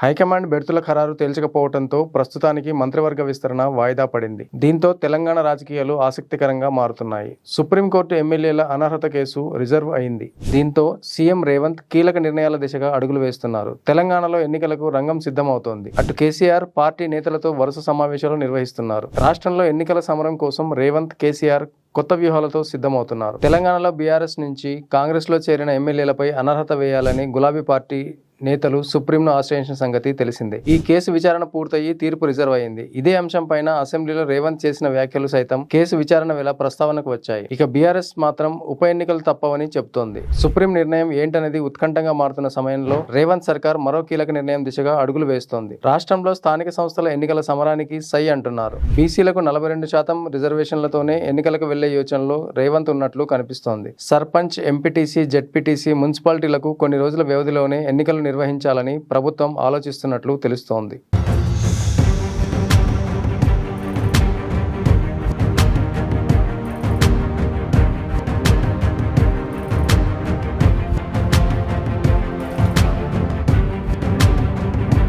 High command బెర్తుల ఖరారు తేల్చకపోవడంతో ప్రస్తుతానికి మంత్రివర్గ విస్తరణ వాయిదా పడింది. దీంతో తెలంగాణ రాజకీయాలు ఆసక్తికరంగా మారుతున్నాయి. సుప్రీంకోర్టు ఎమ్మెల్యేల అనర్హత కేసు రిజర్వ్ అయింది. దీంతో సీఎం రేవంత్ కీలక నిర్ణయాల దిశగా అడుగులు వేస్తున్నారు. తెలంగాణలో ఎన్నికలకు రంగం సిద్ధమవుతోంది. అటు కేసీఆర్ పార్టీ నేతలతో వరుస సమావేశాలు నిర్వహిస్తున్నారు. రాష్ట్రంలో ఎన్నికల సమరం కోసం రేవంత్, కేసీఆర్ కొత్త వ్యూహాలతో సిద్ధమవుతున్నారు. తెలంగాణలో బీఆర్ఎస్ నుంచి కాంగ్రెస్ లో చేరిన ఎమ్మెల్యేలపై అనర్హత వేయాలని గులాబీ పార్టీ నేతలు సుప్రీంను ఆశ్రయించిన సంగతి తెలిసిందే. ఈ కేసు విచారణ పూర్తయి తీర్పు రిజర్వ్ అయింది. ఇదే అంశంపైన అసెంబ్లీలో రేవంత్ చేసిన వ్యాఖ్యలు సైతం కేసు విచారణ వేళ ప్రస్తావనకు వచ్చాయి. ఇక బీఆర్ఎస్ మాత్రం ఉప ఎన్నికలు తప్పవని చెబుతోంది. సుప్రీం నిర్ణయం ఏంటనేది ఉత్కంఠంగా మారుతున్న సమయంలో రేవంత్ సర్కార్ మరో కీలక నిర్ణయం దిశగా అడుగులు వేస్తోంది. రాష్ట్రంలో స్థానిక సంస్థల ఎన్నికల సమరానికి సై అంటున్నారు. బీసీలకు 42% రిజర్వేషన్లతోనే ఎన్నికలకు వెళ్లే యోచనలో రేవంత్ ఉన్నట్లు కనిపిస్తోంది. సర్పంచ్, ఎంపీటీసీ, జెడ్పీటీసీ, మున్సిపాలిటీలకు కొన్ని రోజుల వ్యవధిలోనే ఎన్నికలు నిర్వహించాలని ప్రభుత్వం ఆలోచిస్తున్నట్లు తెలుస్తోంది.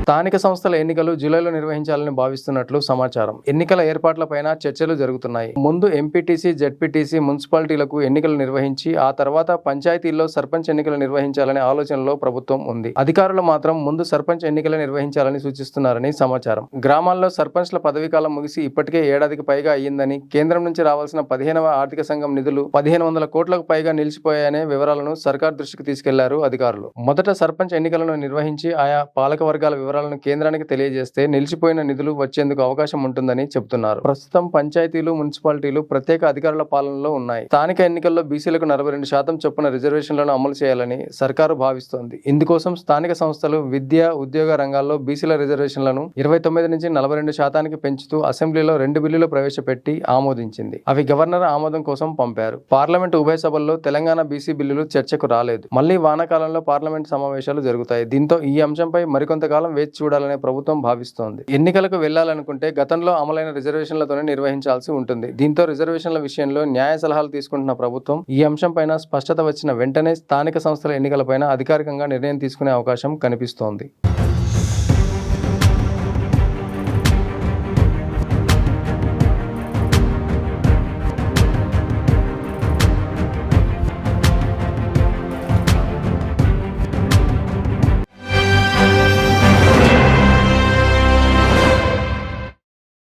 స్థానిక సంస్థల ఎన్నికలు జూలైలో నిర్వహించాలని భావిస్తున్నట్లు సమాచారం. ఎన్నికల ఏర్పాట్లపైన చర్చలు జరుగుతున్నాయి. ముందు ఎంపీటీసీ, జెడ్పీటీసీ, మున్సిపాలిటీలకు ఎన్నికలు నిర్వహించి ఆ తర్వాత పంచాయతీల్లో సర్పంచ్ ఎన్నికలు నిర్వహించాలనే ఆలోచనలో ప్రభుత్వం ఉంది. అధికారులు మాత్రం ముందు సర్పంచ్ ఎన్నికలు నిర్వహించాలని సూచిస్తున్నారని సమాచారం. గ్రామాల్లో సర్పంచ్ల పదవీకాలం ముగిసి ఇప్పటికే ఏడాదికి పైగా అయ్యిందని, కేంద్రం నుంచి రావాల్సిన 15వ ఆర్థిక సంఘం నిధులు 1500 కోట్లకు పైగా నిలిచిపోయాయనే వివరాలను సర్కార్ దృష్టికి తీసుకెళ్లారు అధికారులు. మొదట సర్పంచ్ ఎన్నికలను నిర్వహించి ఆయా పాలక వర్గాల వివరాలను కేంద్రానికి తెలియజేస్తే నిలిచిపోయిన నిధులు వచ్చేందుకు అవకాశం ఉంటుందని చెబుతున్నారు. ప్రస్తుతం పంచాయతీలు, మున్సిపాలిటీలు ప్రత్యేక అధికారుల పాలనలో ఉన్నాయి. స్థానిక ఎన్నికల్లో బీసీలకు 42% చొప్పున రిజర్వేషన్లను అమలు చేయాలని సర్కారు భావిస్తోంది. ఇందుకోసం స్థానిక సంస్థలు, విద్య, ఉద్యోగ రంగాల్లో బీసీల రిజర్వేషన్లను 29 నుంచి 42% పెంచుతూ అసెంబ్లీలో 2 బిల్లులు ప్రవేశపెట్టి ఆమోదించింది. అవి గవర్నర్ ఆమోదం కోసం పంపారు. పార్లమెంటు ఉభయ సభల్లో తెలంగాణ బీసీ బిల్లులు చర్చకు రాలేదు. మళ్లీ వానాకాలంలో పార్లమెంటు సమావేశాలు జరుగుతాయి. దీంతో ఈ అంశంపై మరికొంతకాలం వేచి చూడాలనే ప్రభుత్వం భావిస్తోంది. ఎన్నికలకు వెళ్లాలనుకుంటే గతంలో అమలైన రిజర్వేషన్లతోనే నిర్వహించాల్సి ఉంటుంది. దీంతో రిజర్వేషన్ల విషయంలో న్యాయ సలహాలు తీసుకుంటున్న ప్రభుత్వం ఈ అంశంపైన స్పష్టత వచ్చిన వెంటనే స్థానిక సంస్థల ఎన్నికలపైన అధికారికంగా నిర్ణయం తీసుకునే అవకాశం కనిపిస్తోంది.